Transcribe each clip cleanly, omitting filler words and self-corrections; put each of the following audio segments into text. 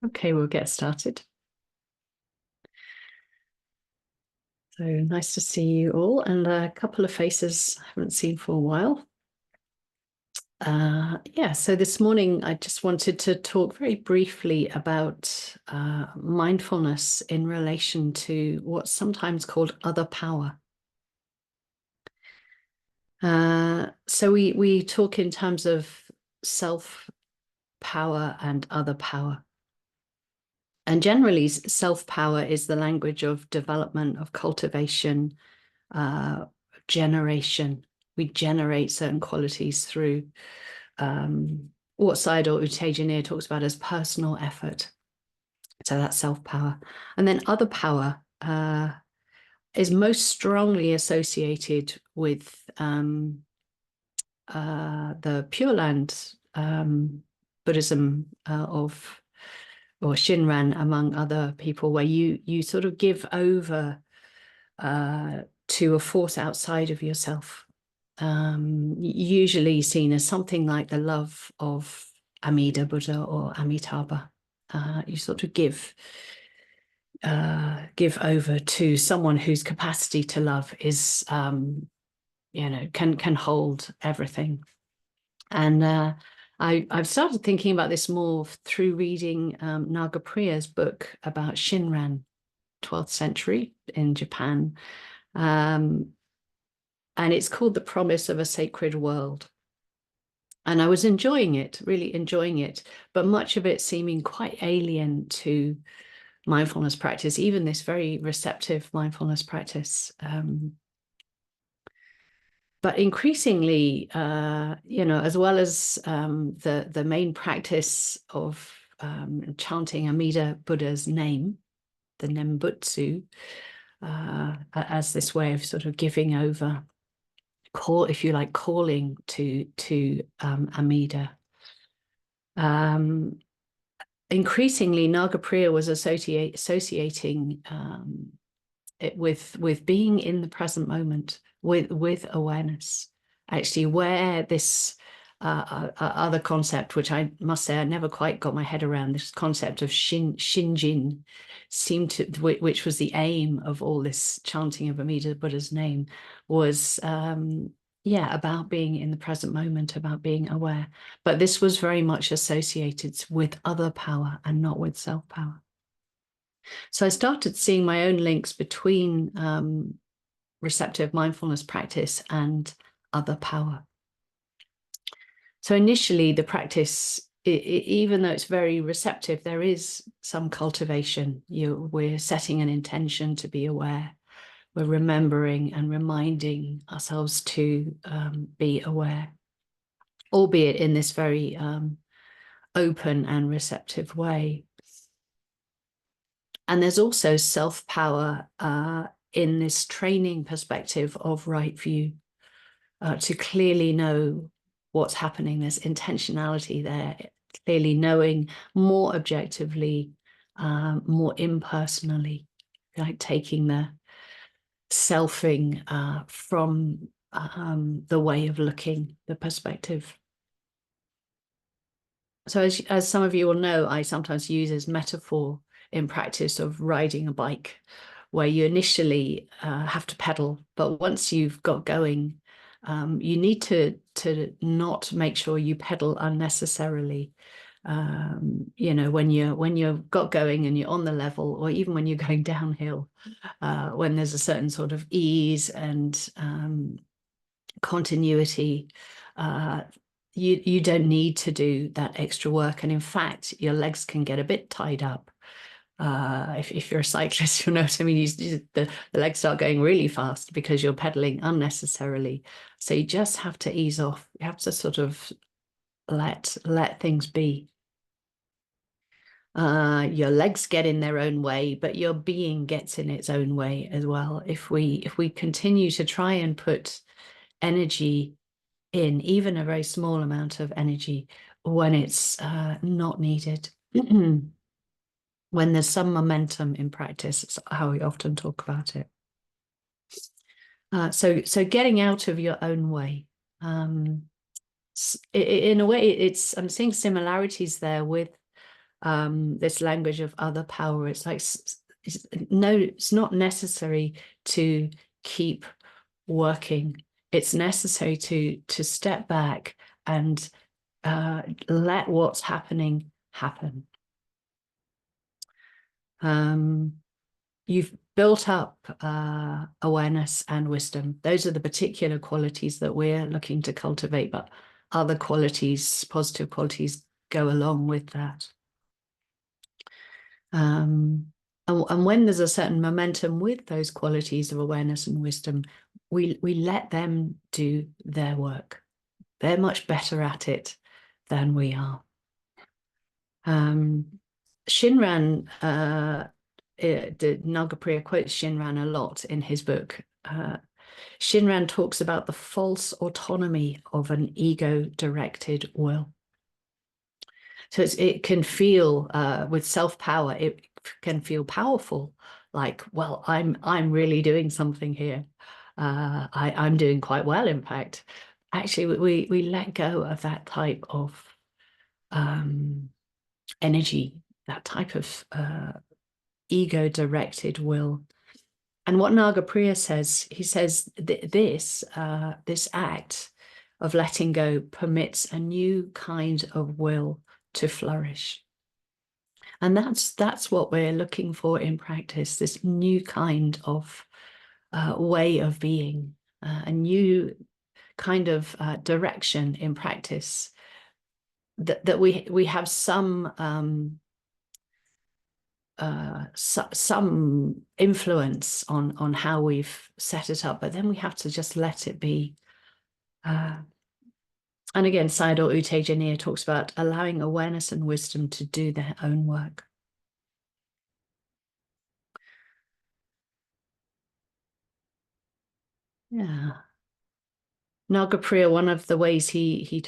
Okay, we'll get started. So nice to see you all, and a couple of faces I haven't seen for a while. So this morning I just wanted to talk very briefly about mindfulness in relation to what's sometimes called other power. So we talk in terms of self power and other power. And generally, self-power is the language of development, of cultivation, generation. We generate certain qualities through what Sayadaw U Tejaniya talks about as personal effort. So that's self-power. And then other power is most strongly associated with the Pure Land Buddhism or Shinran, among other people, where you sort of give over to a force outside of yourself, usually seen as something like the love of Amida Buddha or Amitabha. You sort of give over to someone whose capacity to love is, can hold everything. And I've started thinking about this more through reading Nagapriya's book about Shinran, 12th century in Japan. And it's called The Promise of a Sacred World. And I was enjoying it, really enjoying it, but much of it seeming quite alien to mindfulness practice, even this very receptive mindfulness practice. But increasingly, as well as the main practice of chanting Amida Buddha's name, the Nembutsu, as this way of sort of giving over, if you like, calling to Amida. Increasingly, Nagapriya was associating it with being in the present moment, with awareness. Actually, where this other concept, which I must say I never quite got my head around, this concept of Shinjin, seemed to, which was the aim of all this chanting of Amida Buddha's name, was about being in the present moment, about being aware. But this was very much associated with other power and not with self-power. So I started seeing my own links between receptive mindfulness practice and other power. So initially, the practice, even though it's very receptive, there is some cultivation. We're setting an intention to be aware. We're remembering and reminding ourselves to be aware, albeit in this very open and receptive way. And there's also self-power in this training perspective of right view, to clearly know what's happening. There's intentionality there, clearly knowing more objectively, more impersonally, like taking the selfing from the way of looking, the perspective. So as some of you will know, I sometimes use as metaphor in practice of riding a bike, where you initially have to pedal, but once you've got going, you need to not make sure you pedal unnecessarily. When you've got going and you're on the level, or even when you're going downhill, when there's a certain sort of ease and continuity, you don't need to do that extra work. And in fact, your legs can get a bit tied up. If you're a cyclist, you'll know what I mean. The legs start going really fast because you're pedaling unnecessarily. So you just have to ease off. You have to sort of let things be. Your legs get in their own way, but your being gets in its own way as well. If we continue to try and put energy in, even a very small amount of energy, when it's not needed, when there's some momentum in practice, it's how we often talk about it. So getting out of your own way. In a way, I'm seeing similarities there with this language of other power. It's like, no, it's not necessary to keep working. It's necessary to step back and let what's happening happen. You've built up awareness and wisdom. Those are the particular qualities that we're looking to cultivate, but other qualities, positive qualities, go along with that. And when there's a certain momentum with those qualities of awareness and wisdom, we let them do their work. They're much better at it than we are. Shinran, Nagapriya quotes Shinran a lot in his book. Shinran talks about the false autonomy of an ego-directed will. So it can feel, with self-power, it can feel powerful, like, well, I'm really doing something here. I'm doing quite well, in fact. Actually, we let go of that type of energy, that type of ego-directed will. And what Nagapriya says, he says this act of letting go permits a new kind of will to flourish. And that's what we're looking for in practice, this new kind of way of being, a new kind of direction in practice, that we have some influence on how we've set it up, but then we have to just let it be. And again, Sayadaw U Tejaniya talks about allowing awareness and wisdom to do their own work. Yeah. Nagapriya, one of the ways he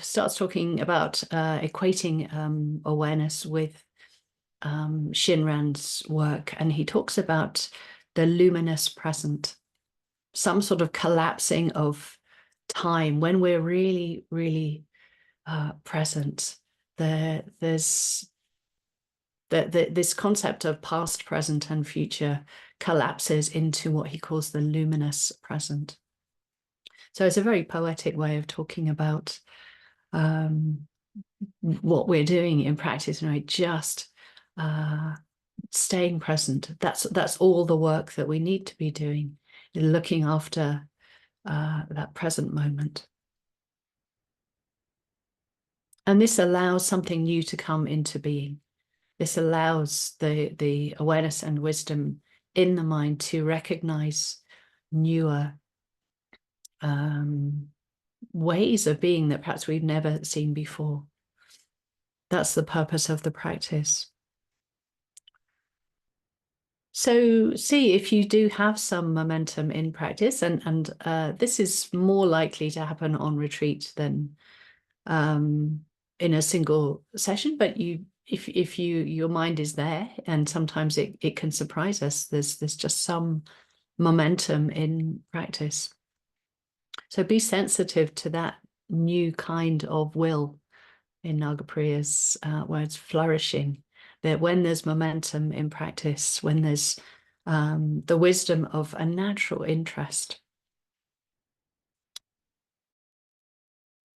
starts talking about equating awareness with Shinran's work, and he talks about the luminous present, some sort of collapsing of time when we're really, really present. There's this concept of past, present, and future collapses into what he calls the luminous present. So it's a very poetic way of talking about what we're doing in practice, right? Just staying present. That's all the work that we need to be doing, looking after that present moment. And this allows something new to come into being. This allows the awareness and wisdom in the mind to recognize newer ways of being that perhaps we've never seen before. That's the purpose of the practice. So see if you do have some momentum in practice, and this is more likely to happen on retreat than in a single session, but if your mind is there, and sometimes it can surprise us, there's just some momentum in practice. So be sensitive to that new kind of will in Nagapriya's words, flourishing, that when there's momentum in practice, when there's the wisdom of a natural interest,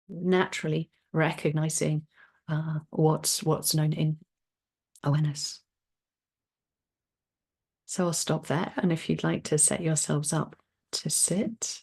naturally recognizing what's known in awareness. So I'll stop there, and if you'd like to set yourselves up to sit.